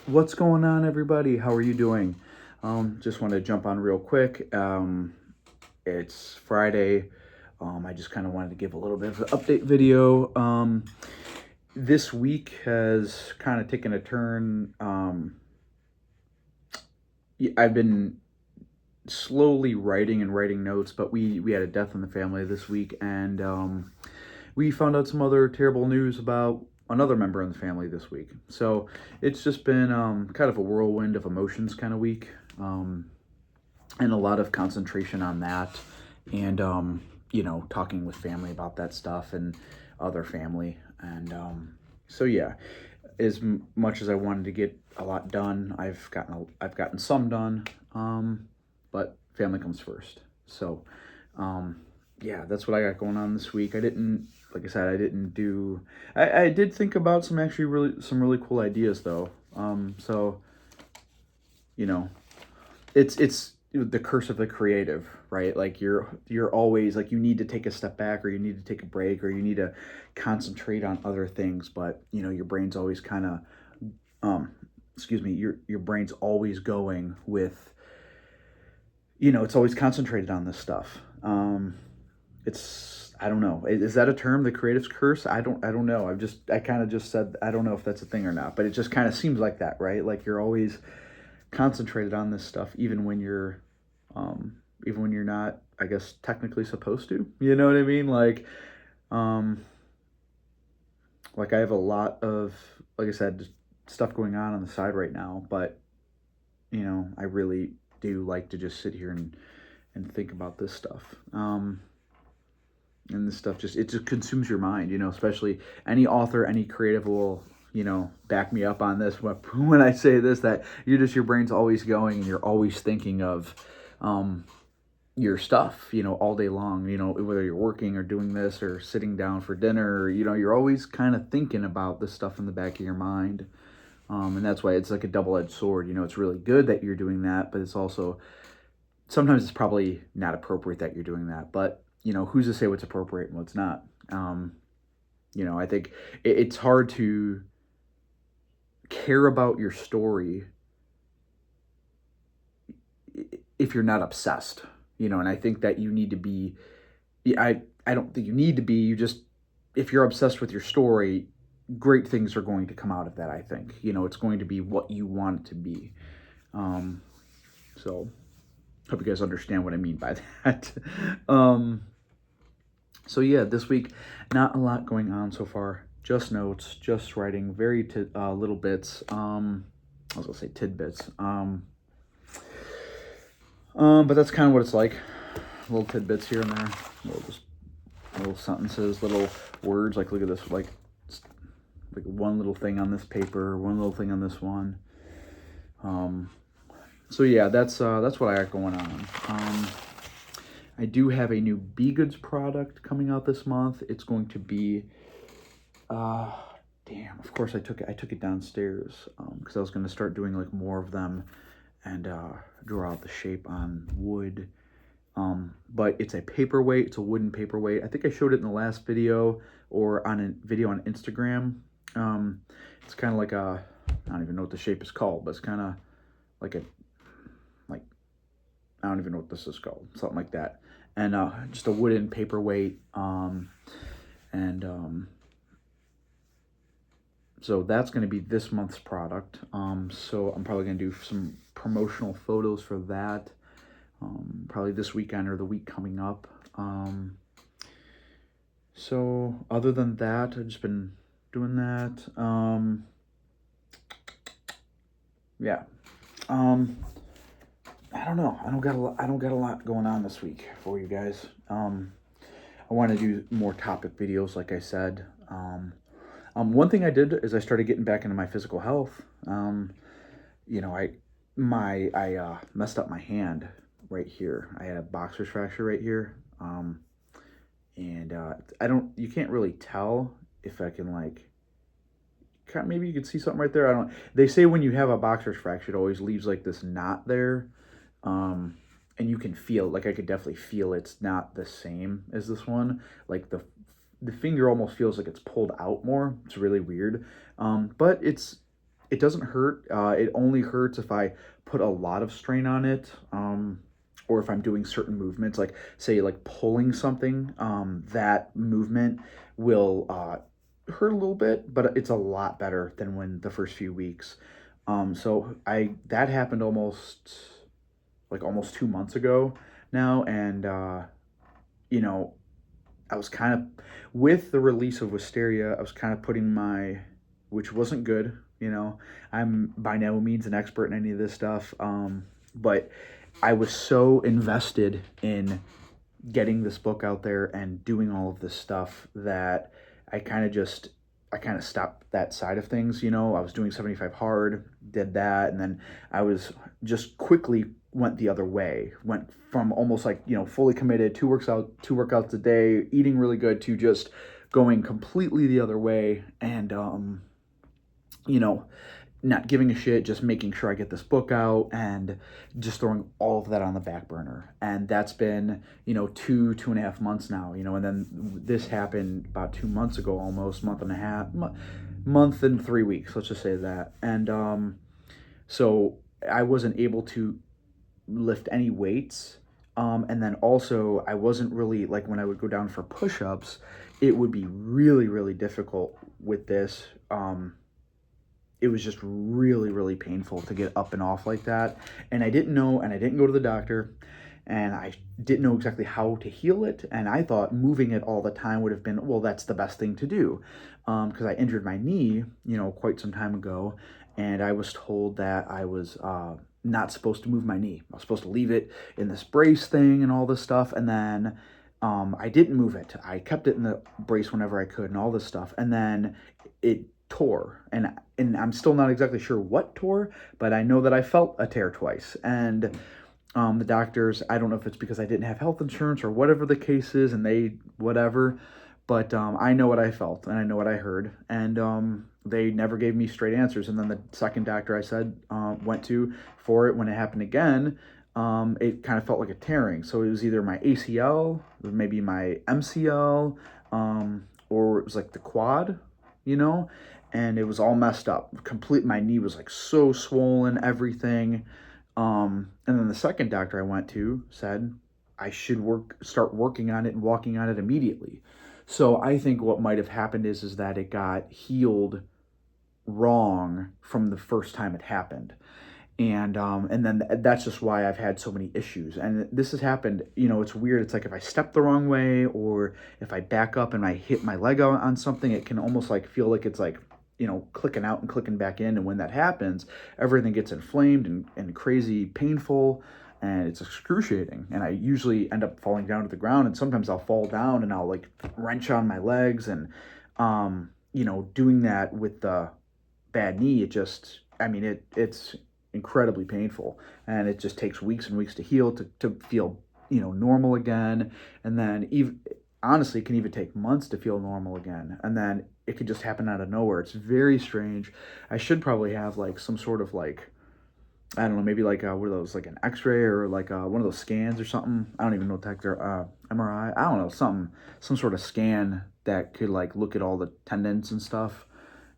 What's going on, everybody? How are you doing? Just want to jump on real quick. It's Friday. I just kind of wanted to give a little bit of an update video. This week has kind of taken a turn. I've been slowly writing and writing notes, but we had a death in the family this week, and we found out some other terrible news about another member in the family this week. So it's just been kind of a whirlwind of emotions kind of week, and a lot of concentration on that, and talking with family about that stuff and other family, and so yeah, as much as I wanted to get a lot done, I've gotten some done, but family comes first. So yeah, that's what I got going on this week. I didn't, like I said, I didn't do. I did think about some really cool ideas though. So you know, it's the curse of the creative, right? Like you're always like, you need to take a step back, or you need to take a break, or you need to concentrate on other things. But your brain's always kind of, excuse me, your brain's always going with, it's always concentrated on this stuff. It's, I don't know. Is that a term, the creative's curse? I don't know. I kind of just said, I don't know if that's a thing or not, but it just kind of seems like that, right? Like you're always concentrated on this stuff, even when you're not, I guess, technically supposed to. You know what I mean? Um, like I have a lot of, like I said, just stuff going on the side right now, but I really do like to just sit here and think about this stuff. And this stuff just consumes your mind, especially any author, any creative will, back me up on this when I say this, that your brain's always going, and you're always thinking of your stuff, all day long, whether you're working or doing this or sitting down for dinner, or, you're always kind of thinking about this stuff in the back of your mind. And that's why it's like a double-edged sword. It's really good that you're doing that, but it's also, sometimes it's probably not appropriate that you're doing that. But, who's to say what's appropriate and what's not? I think it's hard to care about your story if you're not obsessed, and I think that you need to be, I don't think you need to be, if you're obsessed with your story, great things are going to come out of that. I think, it's going to be what you want it to be. So hope you guys understand what I mean by that. So yeah, this week, not a lot going on so far. Just notes, just writing, very little bits. I was gonna say tidbits. But that's kind of what it's like. Little tidbits here and there, little sentences, little words. Like, look at this, like one little thing on this paper, one little thing on this one. So yeah, that's what I got going on. I do have a new Be Goods product coming out this month. It's going to be, damn. Of course, I took it downstairs because I was going to start doing like more of them and draw out the shape on wood. But it's a paperweight. It's a wooden paperweight. I think I showed it in the last video or on a video on Instagram. It's kind of like I don't even know what the shape is called, but it's kind of like I don't even know what this is called, something like that. And just a wooden paperweight. So that's going to be this month's product. So I'm probably going to do some promotional photos for that. Probably this weekend or the week coming up. So other than that, I've just been doing that. Yeah. I don't know. I don't got a lot going on this week for you guys. I want to do more topic videos, like I said. One thing I did is I started getting back into my physical health. I messed up my hand right here. I had a boxer's fracture right here. And you can't really tell if I can maybe you can see something right there. They say when you have a boxer's fracture, it always leaves like this knot there. And you can feel, like I could definitely feel it's not the same as this one. Like the finger almost feels like it's pulled out more. It's really weird. But it's it doesn't hurt. It only hurts if I put a lot of strain on it, or if I'm doing certain movements, like say like pulling something. That movement will hurt a little bit, but it's a lot better than when the first few weeks. So I that happened almost 2 months ago now, and you know I was kind of, with the release of Wisteria, I was kind of putting my, which wasn't good. I'm by no means an expert in any of this stuff, but I was so invested in getting this book out there and doing all of this stuff that I kind of just I kind of stopped that side of things. I was doing 75 hard, did that, and then I was just quickly went the other way. Went from almost like, fully committed, two workouts a day, eating really good, to just going completely the other way, and you know, not giving a shit, just making sure I get this book out, and just throwing all of that on the back burner. And that's been, 2.5 months now, and then this happened about 2 months ago, almost month and a half, month and 3 weeks, let's just say that. And so I wasn't able to lift any weights. And then also I wasn't really, like, when I would go down for push-ups, it would be really, really difficult with this. It was just really, really painful to get up and off like that. And I didn't know, and I didn't go to the doctor, and I didn't know exactly how to heal it. And I thought moving it all the time would have been, well, that's the best thing to do. Because I injured my knee, quite some time ago, and I was told that I was not supposed to move my knee. I was supposed to leave it in this brace thing and all this stuff. And then I didn't move it. I kept it in the brace whenever I could and all this stuff. And then it tore, and I'm still not exactly sure what tore, but I know that I felt a tear twice. And the doctors, I don't know if it's because I didn't have health insurance or whatever the case is, and they whatever, but I know what I felt and I know what I heard, and they never gave me straight answers. And then the second doctor I said went to for it, when it happened again, it kind of felt like a tearing. So it was either my ACL, maybe my MCL, or it was like the quad, and it was all messed up. My knee was like so swollen, everything. And then the second doctor I went to said I should start working on it and walking on it immediately. So I think what might have happened is that it got healed wrong from the first time it happened. And then that's just why I've had so many issues. And this has happened, it's weird. It's like if I step the wrong way, or if I back up and I hit my leg on something, it can almost like feel like it's like, clicking out and clicking back in. And when that happens, everything gets inflamed and crazy painful, and it's excruciating. And I usually end up falling down to the ground, and sometimes I'll fall down and I'll like wrench on my legs. And, doing that with the bad knee, it's incredibly painful, and it just takes weeks and weeks to heal, to feel normal again. And then even honestly, it can even take months to feel normal again, and then it could just happen out of nowhere. It's very strange. I should probably have like some sort of like, I don't know, maybe like what are those, like an x-ray, or like one of those scans or something. I don't even know what the heck they're, MRI, I don't know, some sort of scan that could like look at all the tendons and stuff,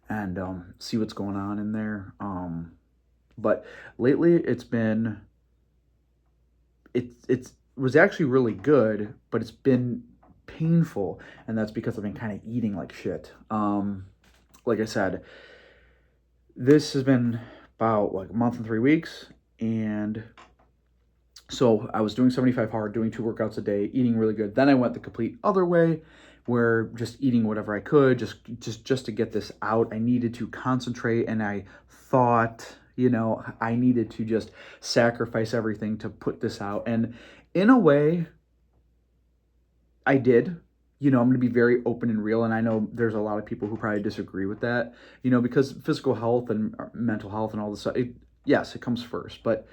and see what's going on in there. But lately it was actually really good, but it's been painful, and that's because I've been kind of eating like shit. Like I said, this has been about like a month and 3 weeks, and so I was doing 75 hard, doing 2 workouts a day, eating really good. Then I went the complete other way, where just eating whatever I could, just to get this out. I needed to concentrate, and I thought, I needed to just sacrifice everything to put this out. And in a way, I did. I'm going to be very open and real, and I know there's a lot of people who probably disagree with that, because physical health and mental health and all this stuff, yes, it comes first. But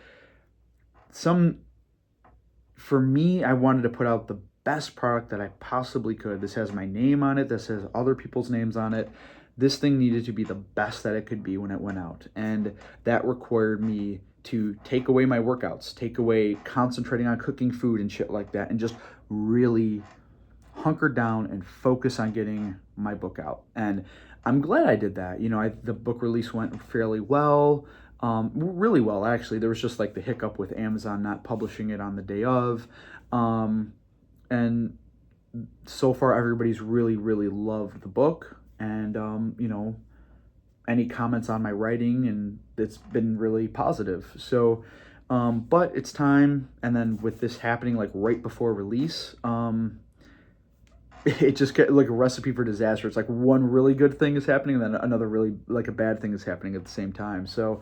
for me, I wanted to put out the best product that I possibly could. This has my name on it. This has other people's names on it. This thing needed to be the best that it could be when it went out. And that required me to take away my workouts, take away concentrating on cooking food and shit like that, and just really hunker down and focus on getting my book out. And I'm glad I did that. The book release went fairly well, really well actually. There was just like the hiccup with Amazon not publishing it on the day of, and so far everybody's really, really loved the book, and any comments on my writing, and it's been really positive. So, but it's time, and then with this happening like right before release, it just get like a recipe for disaster. It's like one really good thing is happening, and then another really like a bad thing is happening at the same time. So,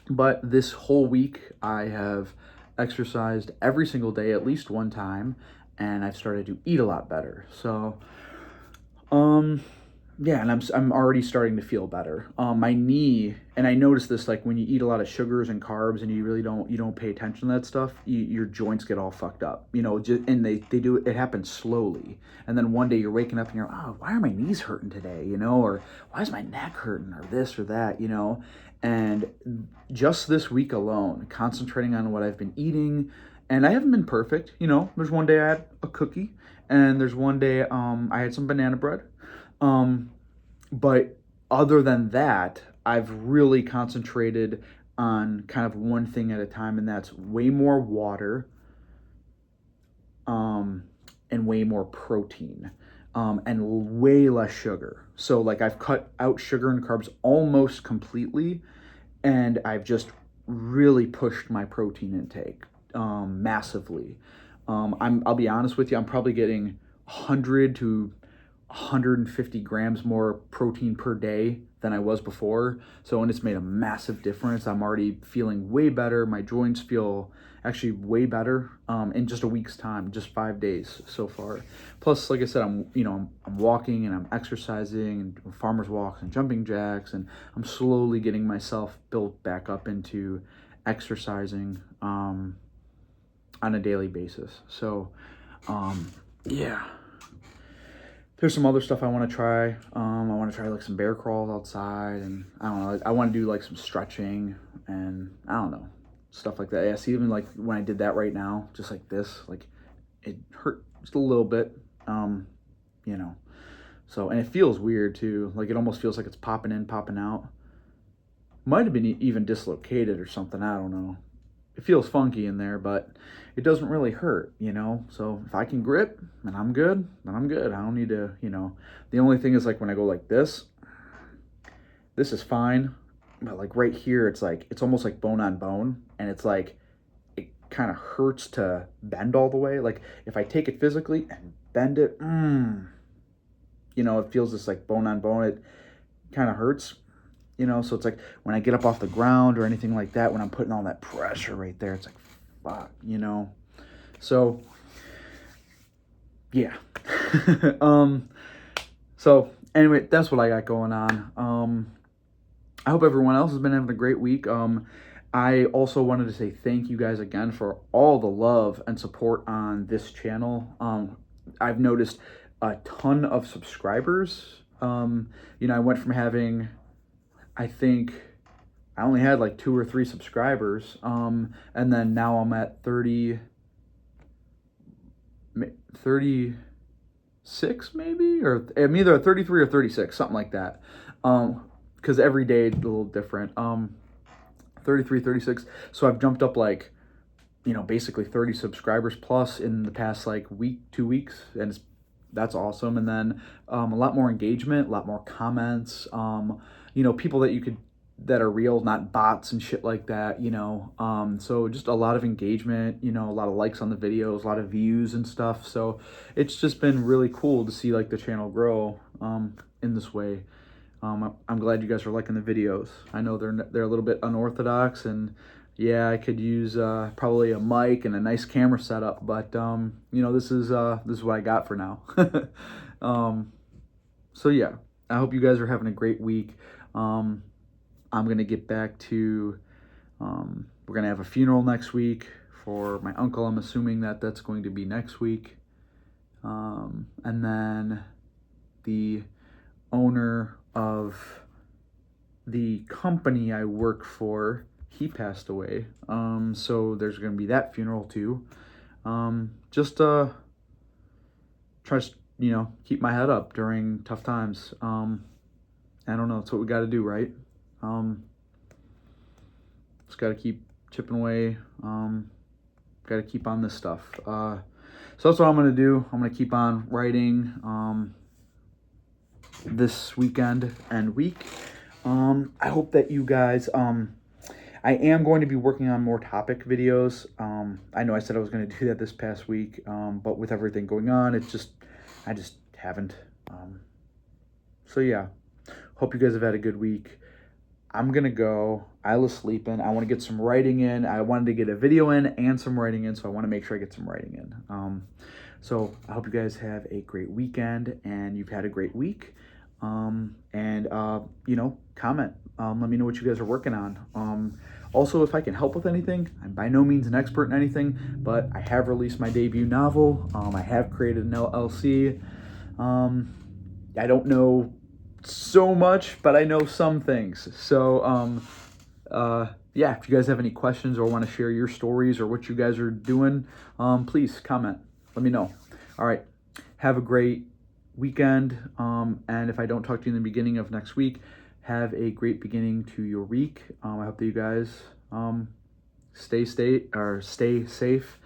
but this whole week I have exercised every single day at least one time, and I've started to eat a lot better. So, yeah, and I'm already starting to feel better. My knee, and I noticed this like when you eat a lot of sugars and carbs, and you don't pay attention to that stuff, your joints get all fucked up. And they do it happens slowly, and then one day you're waking up and you're, oh, why are my knees hurting today? Or why is my neck hurting, or this or that? And just this week alone, concentrating on what I've been eating, and I haven't been perfect. There's one day I had a cookie, and there's one day I had some banana bread. But other than that, I've really concentrated on kind of one thing at a time, and that's way more water, and way more protein, and way less sugar. So like I've cut out sugar and carbs almost completely, and I've just really pushed my protein intake, massively. I'll be honest with you, I'm probably getting 100 to 150 grams more protein per day than I was before. So, and it's made a massive difference. I'm already feeling way better. My joints feel actually way better, in just a week's time, just 5 days so far. Plus, like I said, I'm walking and I'm exercising and farmer's walks and jumping jacks, and I'm slowly getting myself built back up into exercising, on a daily basis. So, yeah. There's some other stuff I want to try. I want to try like some bear crawls outside, and I don't know. I want to do like some stretching, and I don't know, stuff like that. Yeah, see, even like when I did that right now, just like this, like it hurt just a little bit, So, and it feels weird too. Like it almost feels like it's popping in, popping out. Might have been even dislocated or something. I don't know. It feels funky in there, but it doesn't really hurt, So if I can grip and I'm good, then I'm good. I don't need to, The only thing is like when I go like this is fine. But like right here, it's almost like bone on bone. And it's like, it kind of hurts to bend all the way. Like if I take it physically and bend it, it feels just like bone on bone. It kind of hurts. So it's like when I get up off the ground or anything like that, when I'm putting all that pressure right there, it's like, fuck, So, yeah. So anyway, that's what I got going on. I hope everyone else has been having a great week. I also wanted to say thank you guys again for all the love and support on this channel. I've noticed a ton of subscribers. I went from having, I think I only had like 2 or 3 subscribers, and then now I'm at 36 maybe, or I'm either at 33 or 36, something like that, because every day it's a little different. 33, 36, so I've jumped up like, basically 30 subscribers plus in the past like week, 2 weeks, and that's awesome. And then a lot more engagement, a lot more comments, people that are real, not bots and shit like that, so just a lot of engagement, a lot of likes on the videos, a lot of views and stuff. So it's just been really cool to see like the channel grow, in this way. I'm glad you guys are liking the videos. I know they're a little bit unorthodox, and yeah, I could use probably a mic and a nice camera setup, but this is what I got for now. So yeah, I hope you guys are having a great week. I'm gonna get back to, we're gonna have a funeral next week for my uncle. I'm assuming that's going to be next week, and then the owner of the company I work for, he passed away. So there's going to be that funeral too. Just try to keep my head up during tough times. I don't know. That's what we got to do, right? Just got to keep chipping away. Got to keep on this stuff. So that's what I'm going to do. I'm going to keep on writing this weekend and week. I hope that you guys... I am going to be working on more topic videos. I know I said I was going to do that this past week, but with everything going on, I just haven't. So yeah, hope you guys have had a good week. I'm going to go. I was sleeping. I want to get some writing in. I wanted to get a video in and some writing in, so I want to make sure I get some writing in. So I hope you guys have a great weekend and you've had a great week. Comment. Let me know what you guys are working on. Also, if I can help with anything, I'm by no means an expert in anything, but I have released my debut novel. I have created an LLC. I don't know so much, but I know some things. So, yeah, if you guys have any questions or want to share your stories or what you guys are doing, please comment. Let me know. All right. Have a great weekend. And if I don't talk to you in the beginning of next week, have a great beginning to your week. I hope that you guys stay safe,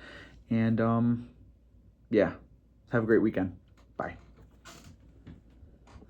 and yeah, have a great weekend. Bye.